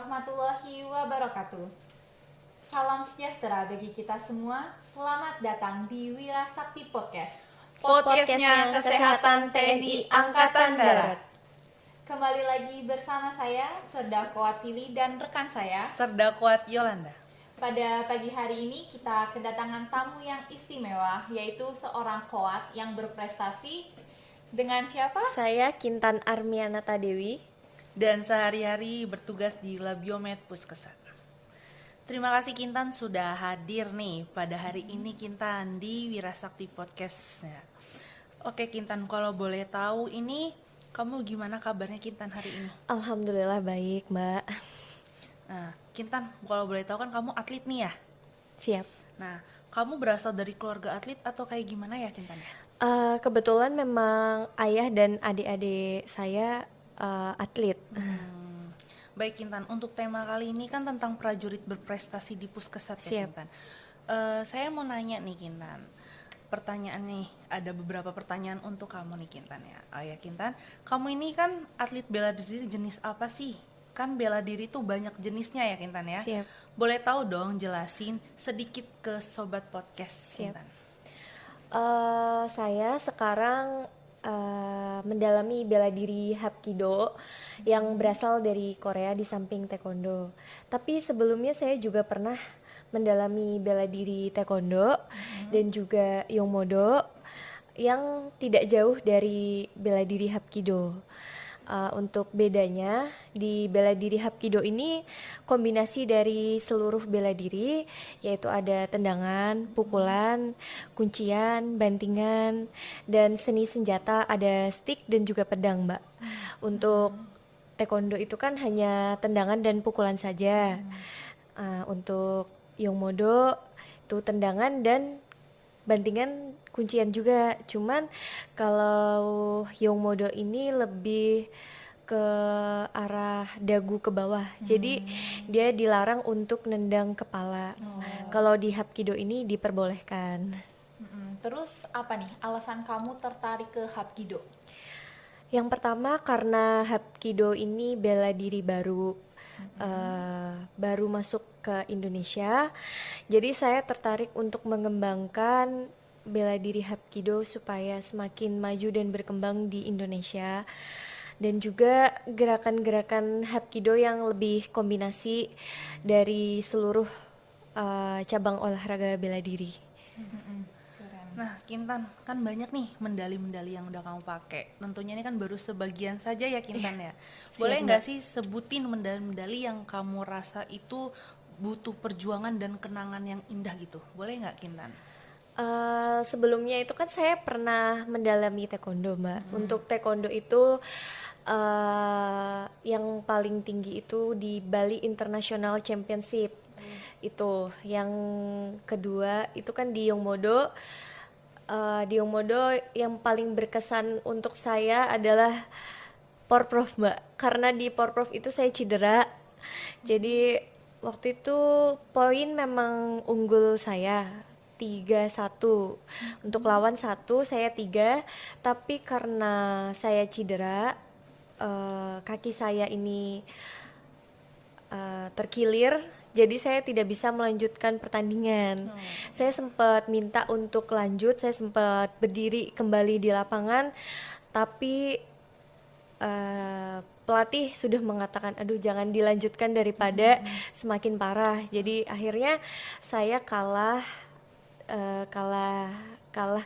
warahmatullahi wabarakatuh. Salam sejahtera bagi kita semua. Selamat datang di Wira Sakti Podcast. Podcastnya Kesehatan TNI Angkatan Darat. Kembali lagi bersama saya, Serda Koatili dan rekan saya, Serda Kuat Yolanda. Pada pagi hari ini kita kedatangan tamu yang istimewa, yaitu seorang koat yang berprestasi. Dengan siapa? Saya Kintan Armianata Dewi. Dan sehari-hari bertugas di Labiomed Puskesat. Terima kasih Kintan sudah hadir nih pada hari ini Kintan di Wira Sakti Podcast. Oke Kintan, kalau boleh tahu ini kamu gimana kabarnya Kintan hari ini? Alhamdulillah baik, Mbak. Nah, Kintan, kalau boleh tahu kan kamu atlet nih ya? Siap. Nah, kamu berasal dari keluarga atlet atau kayak gimana ya Kintan? Kebetulan memang ayah dan adik-adik saya atlet. Baik Kintan, untuk tema kali ini kan tentang prajurit berprestasi di Puskesat ya Kintan. Saya mau nanya nih Kintan. Pertanyaan nih, ada beberapa pertanyaan untuk kamu nih Kintan ya. Oh ya Kintan, kamu ini kan atlet bela diri jenis apa sih? Kan bela diri tuh banyak jenisnya ya Kintan ya. Siap. Boleh tahu dong jelasin sedikit ke sobat podcast. Siap. Kintan. Saya sekarang mendalami bela diri Hapkido yang berasal dari Korea di samping taekwondo. Tapi sebelumnya saya juga pernah mendalami bela diri taekwondo dan juga Yongmodo yang tidak jauh dari bela diri Hapkido. Untuk bedanya di bela diri Hapkido ini kombinasi dari seluruh bela diri, yaitu ada tendangan, pukulan, kuncian, bantingan, dan seni senjata ada stick dan juga pedang, Mbak. Untuk taekwondo itu kan hanya tendangan dan pukulan saja. Untuk Yongmodo itu tendangan dan bantingan, kuncian juga. Cuman kalau Yongmodo ini lebih ke arah dagu ke bawah. Jadi dia dilarang untuk nendang kepala. Kalau di Hapkido ini diperbolehkan. Terus apa nih alasan kamu tertarik ke Hapkido? Yang pertama karena Hapkido ini bela diri baru. Baru masuk ke Indonesia. Jadi saya tertarik untuk mengembangkan bela diri Hapkido supaya semakin maju dan berkembang di Indonesia. Dan juga gerakan-gerakan Hapkido yang lebih kombinasi dari seluruh cabang olahraga bela diri. Nah, Kintan, kan banyak nih medali-medali yang udah kamu pakai. Tentunya ini kan baru sebagian saja ya Kintan ya. Boleh nggak sih sebutin medali-medali yang kamu rasa itu butuh perjuangan dan kenangan yang indah gitu? Boleh nggak Kintan? Sebelumnya itu kan saya pernah mendalami taekwondo, Mbak. Untuk taekwondo itu yang paling tinggi itu di Bali International Championship. Itu yang kedua itu kan di Yongmodo. Di Yongmodo yang paling berkesan untuk saya adalah Porprov, Mbak. Karena di Porprov itu saya cedera. Jadi waktu itu poin memang unggul saya 3-1. Untuk lawan 1 saya 3, tapi karena saya cedera, kaki saya ini terkilir, jadi saya tidak bisa melanjutkan pertandingan. Saya sempat minta untuk lanjut, saya sempat berdiri kembali di lapangan, tapi pelatih sudah mengatakan, aduh jangan dilanjutkan daripada semakin parah. Jadi akhirnya saya kalah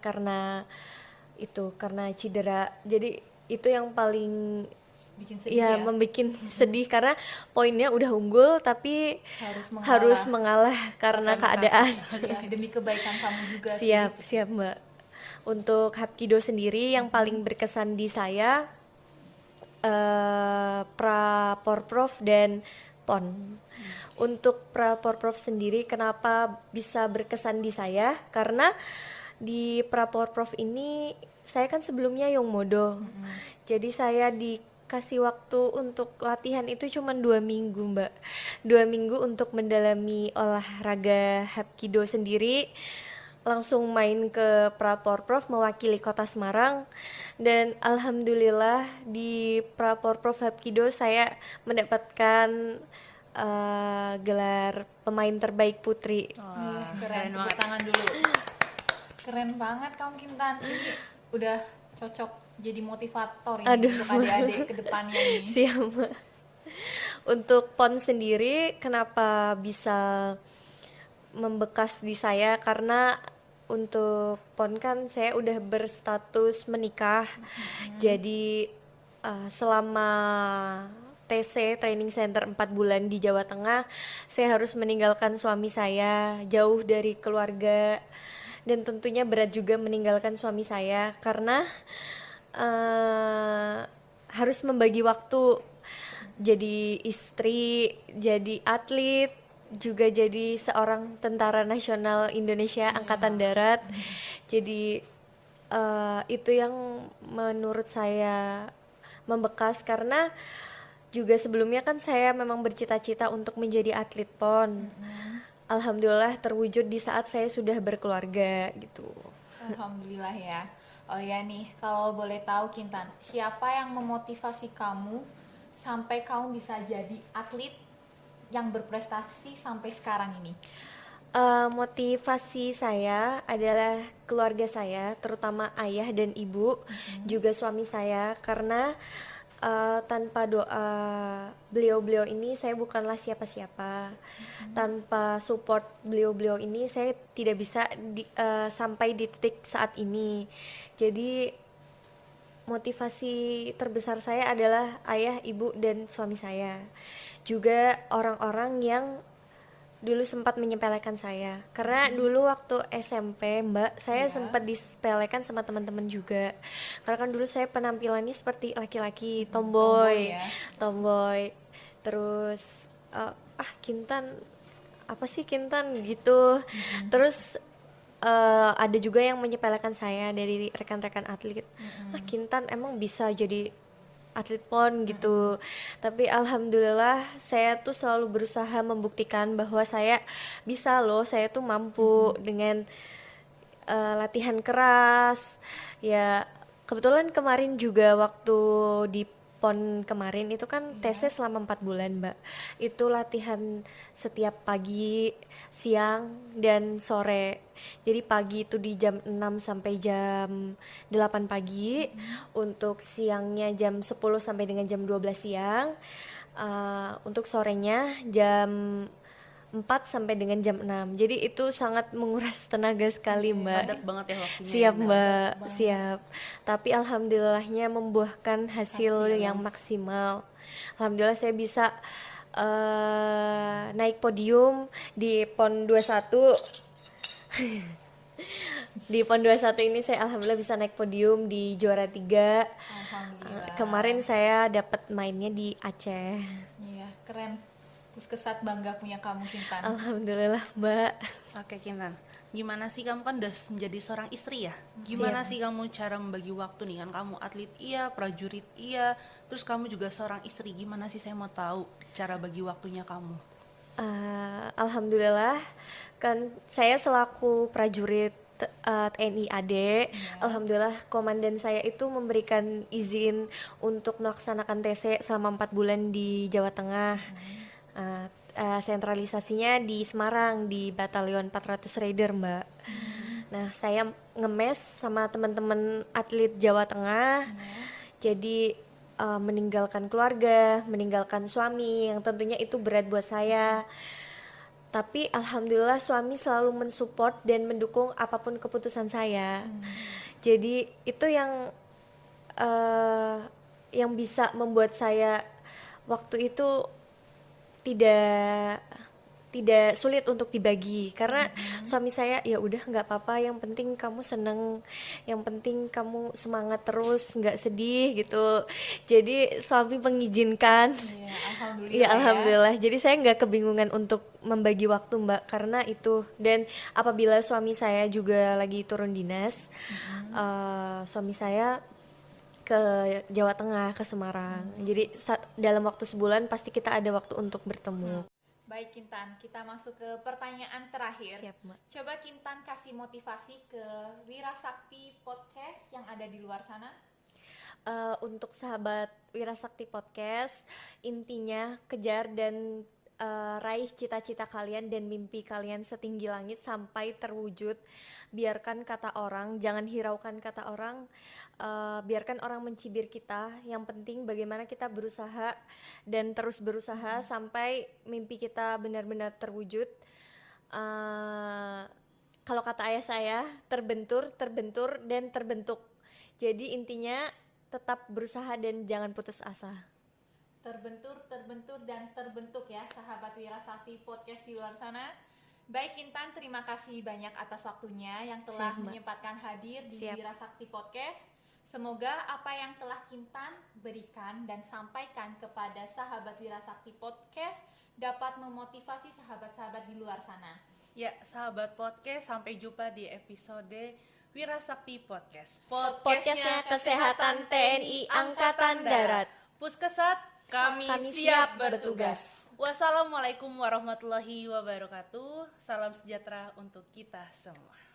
karena itu, karena cedera. Jadi itu yang paling Bikin sedih ya? membuat sedih karena poinnya udah unggul tapi harus mengalah karena keadaan. Ya, demi kebaikan kamu juga. Siap Mbak. Untuk Hapkido sendiri yang paling berkesan di saya pra Porprov dan PON. Untuk pra Porprov sendiri kenapa bisa berkesan di saya? Karena di pra Porprov ini saya kan sebelumnya Yongmodo. Jadi saya dikasih waktu untuk latihan itu cuma 2 minggu, Mbak. 2 minggu untuk mendalami olahraga Hapkido sendiri. Langsung main ke Praporprov mewakili Kota Semarang, dan alhamdulillah di Praporprov Hapkido saya mendapatkan gelar pemain terbaik putri. Iya, keren, tepuk banget. tangan dulu. Keren banget kamu Kintan. Ini udah cocok jadi motivator ini Aduh. untuk adik-adik ke depannya nih. Siap, Mbak. Untuk PON sendiri kenapa bisa membekas di saya, karena untuk PON kan saya udah berstatus menikah. Jadi selama TC Training Center 4 bulan di Jawa Tengah, saya harus meninggalkan suami saya, jauh dari keluarga, dan tentunya berat juga meninggalkan suami saya karena eh, harus membagi waktu jadi istri, jadi atlet, juga jadi seorang tentara nasional Indonesia Angkatan Darat. Jadi itu yang menurut saya membekas, karena juga sebelumnya kan saya memang bercita-cita untuk menjadi atlet PON. Alhamdulillah terwujud di saat saya sudah berkeluarga gitu. Alhamdulillah ya. Oh ya nih, kalau boleh tahu Kintan, siapa yang memotivasi kamu sampai kamu bisa jadi atlet yang berprestasi sampai sekarang ini? Motivasi saya adalah keluarga saya, terutama ayah dan ibu, juga suami saya, karena tanpa doa beliau-beliau ini saya bukanlah siapa-siapa. Tanpa support beliau-beliau ini saya tidak bisa sampai di titik saat ini. Jadi motivasi terbesar saya adalah ayah, ibu, dan suami saya. Juga orang-orang yang dulu sempat menyepelekan saya, karena dulu waktu SMP Mbak, saya sempat disepelekan sama teman-teman juga, karena kan dulu saya penampilannya seperti laki-laki, tomboy, ya. tomboy. Terus Kintan, apa sih Kintan gitu. Terus ada juga yang menyepelekan saya dari rekan-rekan atlet. Kintan emang bisa jadi atlet PON gitu. Tapi alhamdulillah saya tuh selalu berusaha membuktikan bahwa saya bisa loh, saya tuh mampu dengan latihan keras. Ya, kebetulan kemarin juga waktu di PON kemarin itu kan TC selama 4 bulan, Mbak. Itu latihan setiap pagi, siang, dan sore. Jadi pagi itu di jam 6 sampai jam 8 pagi. Untuk siangnya jam 10 sampai dengan jam 12 siang. Untuk sorenya jam 4 sampai dengan jam 6. Jadi itu sangat menguras tenaga sekali, Mbak. Padat banget ya waktunya. Siap, ya, Mbak. Siap. Tapi alhamdulillahnya membuahkan hasil yang maksimal. Alhamdulillah saya bisa naik podium di PON 21. Di PON 21 ini saya alhamdulillah bisa naik podium di juara 3. Alhamdulillah. Kemarin saya dapat mainnya di Aceh. Iya, keren. Puskesat bangga punya kamu Kintan. Alhamdulillah, Mbak. Oke Kintan, gimana sih kamu kan udah menjadi seorang istri ya? Gimana sih kamu cara membagi waktu nih, kan kamu atlet iya, prajurit iya, terus kamu juga seorang istri. Gimana sih, saya mau tahu cara bagi waktunya kamu? Alhamdulillah kan saya selaku prajurit TNI AD, alhamdulillah komandan saya itu memberikan izin untuk melaksanakan TC selama 4 bulan di Jawa Tengah. Sentralisasinya di Semarang di Batalion 400 Raider, Mbak. Nah, saya ngemes sama teman-teman atlet Jawa Tengah. Jadi meninggalkan keluarga, meninggalkan suami yang tentunya itu berat buat saya. Tapi alhamdulillah suami selalu mensupport dan mendukung apapun keputusan saya. Jadi itu yang bisa membuat saya waktu itu tidak sulit untuk dibagi, karena suami saya ya udah nggak apa-apa, yang penting kamu seneng, yang penting kamu semangat terus, nggak sedih gitu. Jadi suami mengizinkan. Iya, alhamdulillah. Iya, alhamdulillah. Jadi saya nggak kebingungan untuk membagi waktu, Mbak, karena itu. Dan apabila suami saya juga lagi turun dinas, suami saya ke Jawa Tengah, ke Semarang. Jadi dalam waktu sebulan pasti kita ada waktu untuk bertemu. Baik Kintan, kita masuk ke pertanyaan terakhir. Siap, Mbak. Coba Kintan kasih motivasi ke Wira Sakti Podcast yang ada di luar sana. Untuk sahabat Wira Sakti Podcast, intinya kejar dan raih cita-cita kalian dan mimpi kalian setinggi langit sampai terwujud. Biarkan kata orang, jangan hiraukan kata orang, biarkan orang mencibir kita. Yang penting bagaimana kita berusaha dan terus berusaha sampai mimpi kita benar-benar terwujud. Kalau kata ayah saya, terbentur, dan terbentuk. Jadi intinya tetap berusaha dan jangan putus asa. Terbentur, dan terbentuk ya sahabat Wirasakti Podcast di luar sana. Baik Intan, terima kasih banyak atas waktunya yang telah menyempatkan hadir di Wirasakti Podcast. Semoga apa yang telah Kintan berikan dan sampaikan kepada sahabat Wirasakti Podcast dapat memotivasi sahabat-sahabat di luar sana. Ya, sahabat podcast, sampai jumpa di episode Wirasakti Podcast. Podcastnya Kesehatan TNI Angkatan Darat. Puskesat, kami siap bertugas. Wassalamualaikum warahmatullahi wabarakatuh. Salam sejahtera untuk kita semua.